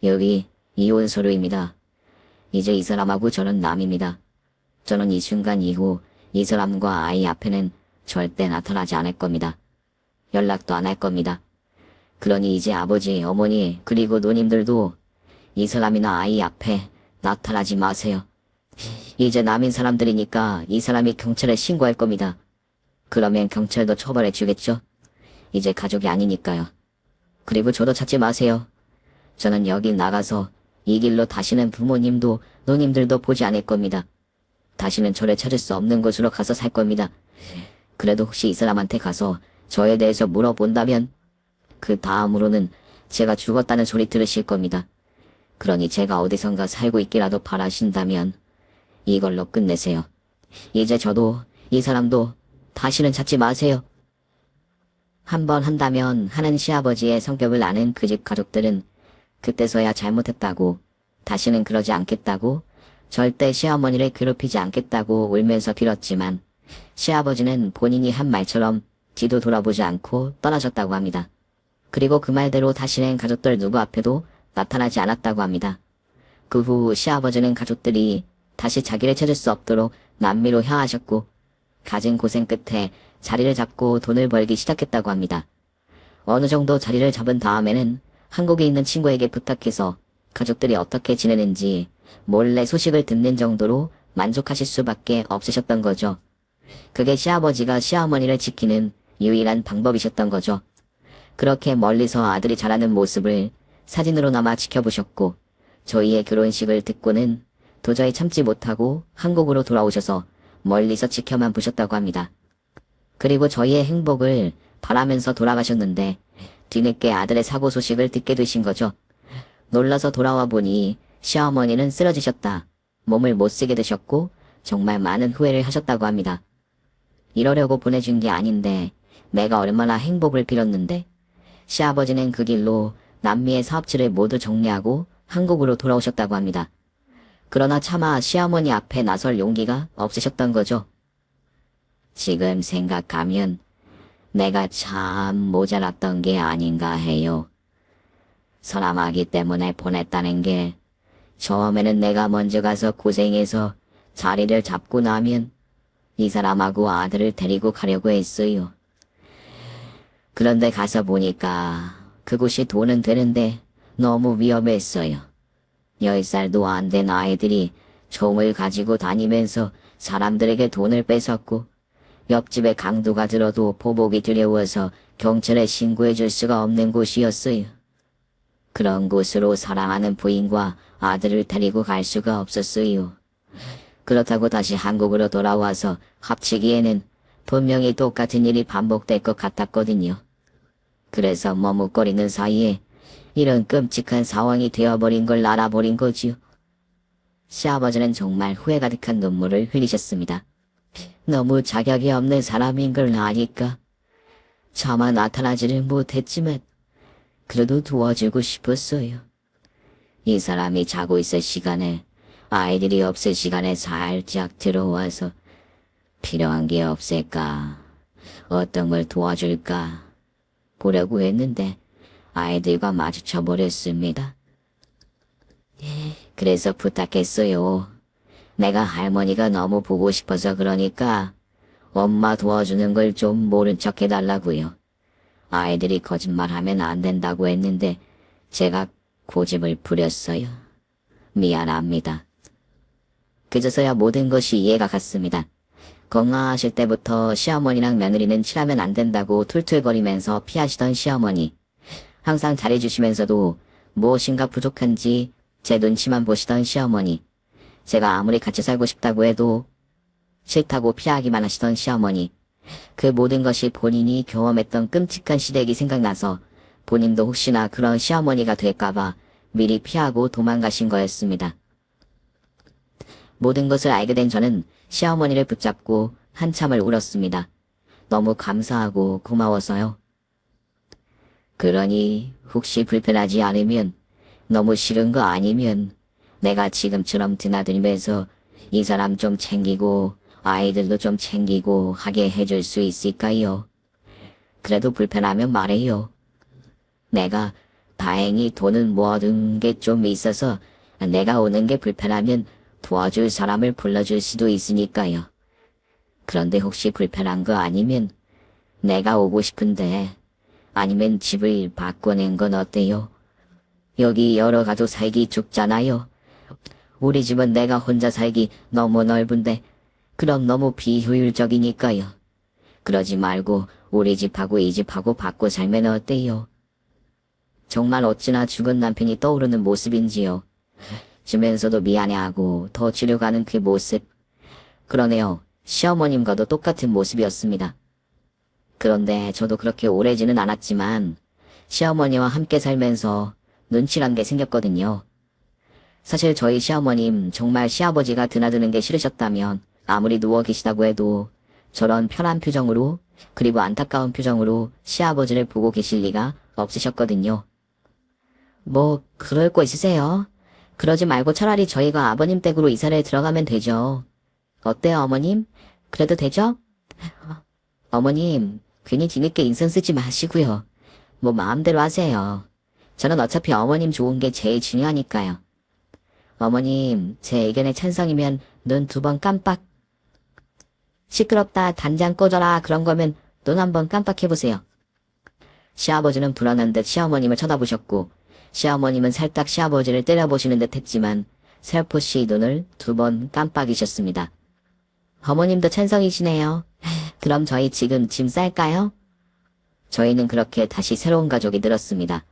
여기 이혼 서류입니다. 이제 이 사람하고 저는 남입니다. 저는 이 순간 이후 이 사람과 아이 앞에는 절대 나타나지 않을 겁니다. 연락도 안 할 겁니다. 그러니 이제 아버지, 어머니, 그리고 누님들도 이 사람이나 아이 앞에 나타나지 마세요. 이제 남인 사람들이니까 이 사람이 경찰에 신고할 겁니다. 그러면 경찰도 처벌해 주겠죠. 이제 가족이 아니니까요. 그리고 저도 찾지 마세요. 저는 여기 나가서 이 길로 다시는 부모님도 누님들도 보지 않을 겁니다. 다시는 저를 찾을 수 없는 곳으로 가서 살 겁니다. 그래도 혹시 이 사람한테 가서 저에 대해서 물어본다면 그 다음으로는 제가 죽었다는 소리 들으실 겁니다. 그러니 제가 어디선가 살고 있기라도 바라신다면 이걸로 끝내세요. 이제 저도 이 사람도 다시는 찾지 마세요. 한 번 한다면 하는 시아버지의 성격을 아는 그 집 가족들은 그때서야 잘못했다고, 다시는 그러지 않겠다고, 절대 시어머니를 괴롭히지 않겠다고 울면서 빌었지만 시아버지는 본인이 한 말처럼 뒤도 돌아보지 않고 떠나셨다고 합니다. 그리고 그 말대로 다시는 가족들 누구 앞에도 나타나지 않았다고 합니다. 그 후 시아버지는 가족들이 다시 자기를 찾을 수 없도록 남미로 향하셨고 가진 고생 끝에 자리를 잡고 돈을 벌기 시작했다고 합니다. 어느 정도 자리를 잡은 다음에는 한국에 있는 친구에게 부탁해서 가족들이 어떻게 지내는지 몰래 소식을 듣는 정도로 만족하실 수밖에 없으셨던 거죠. 그게 시아버지가 시어머니를 지키는 유일한 방법이셨던 거죠. 그렇게 멀리서 아들이 자라는 모습을 사진으로나마 지켜보셨고 저희의 결혼식을 듣고는 도저히 참지 못하고 한국으로 돌아오셔서 멀리서 지켜만 보셨다고 합니다. 그리고 저희의 행복을 바라면서 돌아가셨는데 뒤늦게 아들의 사고 소식을 듣게 되신 거죠. 놀라서 돌아와 보니 시어머니는 쓰러지셨다. 몸을 못 쓰게 되셨고 정말 많은 후회를 하셨다고 합니다. 이러려고 보내준 게 아닌데 내가 얼마나 행복을 빌었는데 시아버지는 그 길로 남미의 사업체를 모두 정리하고 한국으로 돌아오셨다고 합니다. 그러나 차마 시어머니 앞에 나설 용기가 없으셨던 거죠. 지금 생각하면 내가 참 모자랐던 게 아닌가 해요. 사람하기 때문에 보냈다는 게 처음에는 내가 먼저 가서 고생해서 자리를 잡고 나면 이 사람하고 아들을 데리고 가려고 했어요. 그런데 가서 보니까 그곳이 돈은 되는데 너무 위험했어요. 10살도 안 된 아이들이 총을 가지고 다니면서 사람들에게 돈을 뺏었고 옆집에 강도가 들어도 보복이 두려워서 경찰에 신고해 줄 수가 없는 곳이었어요. 그런 곳으로 사랑하는 부인과 아들을 데리고 갈 수가 없었어요. 그렇다고 다시 한국으로 돌아와서 합치기에는 분명히 똑같은 일이 반복될 것 같았거든요. 그래서 머뭇거리는 사이에 이런 끔찍한 상황이 되어버린 걸 알아버린 거지요. 시아버지는 정말 후회 가득한 눈물을 흘리셨습니다. 너무 자격이 없는 사람인 걸 아니까 차마 나타나지를 못했지만 그래도 도와주고 싶었어요. 이 사람이 자고 있을 시간에 아이들이 없을 시간에 살짝 들어와서 필요한 게 없을까, 어떤 걸 도와줄까 보려고 했는데 아이들과 마주쳐 버렸습니다. 그래서 부탁했어요. 내가 할머니가 너무 보고 싶어서 그러니까 엄마 도와주는 걸 좀 모른 척 해달라고요. 아이들이 거짓말하면 안 된다고 했는데 제가 고집을 부렸어요. 미안합니다. 그제서야 모든 것이 이해가 갔습니다. 건강하실 때부터 시어머니랑 며느리는 친하면 안 된다고 툴툴거리면서 피하시던 시어머니. 항상 잘해주시면서도 무엇인가 부족한지 제 눈치만 보시던 시어머니. 제가 아무리 같이 살고 싶다고 해도 싫다고 피하기만 하시던 시어머니. 그 모든 것이 본인이 경험했던 끔찍한 시댁이 생각나서 본인도 혹시나 그런 시어머니가 될까봐 미리 피하고 도망가신 거였습니다. 모든 것을 알게 된 저는 시어머니를 붙잡고 한참을 울었습니다. 너무 감사하고 고마워서요. 그러니 혹시 불편하지 않으면, 너무 싫은 거 아니면 내가 지금처럼 드나들면서 이 사람 좀 챙기고 아이들도 좀 챙기고 하게 해줄 수 있을까요? 그래도 불편하면 말해요. 내가 다행히 돈은 모아둔 게 좀 있어서 내가 오는 게 불편하면 도와줄 사람을 불러줄 수도 있으니까요. 그런데 혹시 불편한 거 아니면 내가 오고 싶은데, 아니면 집을 바꿔낸 건 어때요? 여기 여러 가족 살기 좁잖아요. 우리 집은 내가 혼자 살기 너무 넓은데 그럼 너무 비효율적이니까요. 그러지 말고 우리 집하고 이 집하고 바꿔 살면 어때요? 정말 어찌나 죽은 남편이 떠오르는 모습인지요. 주면서도 미안해하고 더 지려가는 그 모습. 그러네요. 시어머님과도 똑같은 모습이었습니다. 그런데 저도 그렇게 오래지는 않았지만 시어머니와 함께 살면서 눈치란 게 생겼거든요. 사실 저희 시어머님 정말 시아버지가 드나드는 게 싫으셨다면 아무리 누워 계시다고 해도 저런 편한 표정으로, 그리고 안타까운 표정으로 시아버지를 보고 계실 리가 없으셨거든요. 뭐 그럴 거 있으세요? 그러지 말고 차라리 저희가 아버님 댁으로 이사를 들어가면 되죠. 어때요, 어머님? 그래도 되죠? 어머님, 괜히 뒤늦게 인선 쓰지 마시고요. 뭐 마음대로 하세요. 저는 어차피 어머님 좋은 게 제일 중요하니까요. 어머님, 제 의견에 찬성이면 눈 2번 깜빡. 시끄럽다, 단장 꺼져라, 그런 거면 눈 1번 깜빡해보세요. 시아버지는 불안한 듯 시어머님을 쳐다보셨고, 시어머님은 살짝 시아버지를 때려보시는 듯 했지만 살포시 눈을 2번 깜빡이셨습니다. 어머님도 찬성이시네요. 그럼 저희 지금 짐 쌀까요? 저희는 그렇게 다시 새로운 가족이 늘었습니다.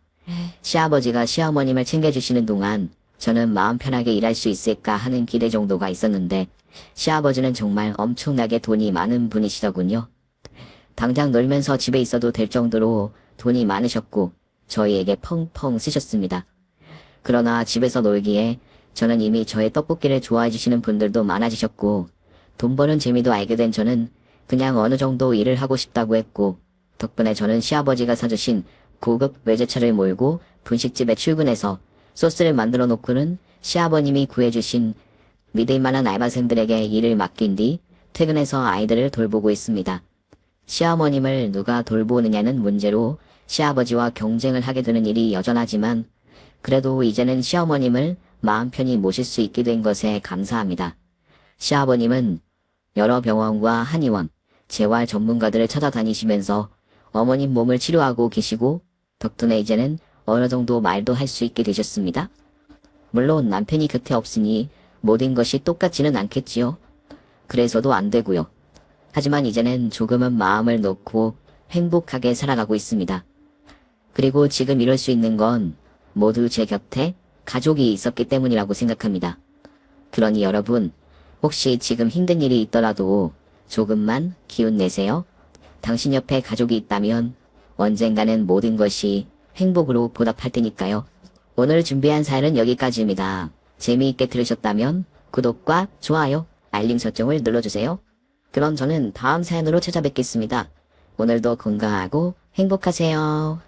시아버지가 시어머님을 챙겨주시는 동안 저는 마음 편하게 일할 수 있을까 하는 기대 정도가 있었는데, 시아버지는 정말 엄청나게 돈이 많은 분이시더군요. 당장 놀면서 집에 있어도 될 정도로 돈이 많으셨고 저희에게 펑펑 쓰셨습니다. 그러나 집에서 놀기에 저는 이미 저의 떡볶이를 좋아해 주시는 분들도 많아지셨고, 돈 버는 재미도 알게 된 저는 그냥 어느 정도 일을 하고 싶다고 했고, 덕분에 저는 시아버지가 사주신 고급 외제차를 몰고 분식집에 출근해서 소스를 만들어 놓고는 시아버님이 구해주신 믿을만한 알바생들에게 일을 맡긴 뒤 퇴근해서 아이들을 돌보고 있습니다. 시어머님을 누가 돌보느냐는 문제로 시아버지와 경쟁을 하게 되는 일이 여전하지만, 그래도 이제는 시어머님을 마음 편히 모실 수 있게 된 것에 감사합니다. 시아버님은 여러 병원과 한의원, 재활 전문가들을 찾아다니시면서 어머님 몸을 치료하고 계시고, 덕분에 이제는 어느 정도 말도 할 수 있게 되셨습니다. 물론 남편이 곁에 없으니 모든 것이 똑같지는 않겠지요. 그래서도 안 되고요. 하지만 이제는 조금은 마음을 놓고 행복하게 살아가고 있습니다. 그리고 지금 이럴 수 있는 건 모두 제 곁에 가족이 있었기 때문이라고 생각합니다. 그러니 여러분, 혹시 지금 힘든 일이 있더라도 조금만 기운 내세요. 당신 옆에 가족이 있다면 언젠가는 모든 것이 행복으로 보답할 테니까요. 오늘 준비한 사연은 여기까지입니다. 재미있게 들으셨다면 구독과 좋아요, 알림 설정을 눌러주세요. 그럼 저는 다음 사연으로 찾아뵙겠습니다. 오늘도 건강하고 행복하세요.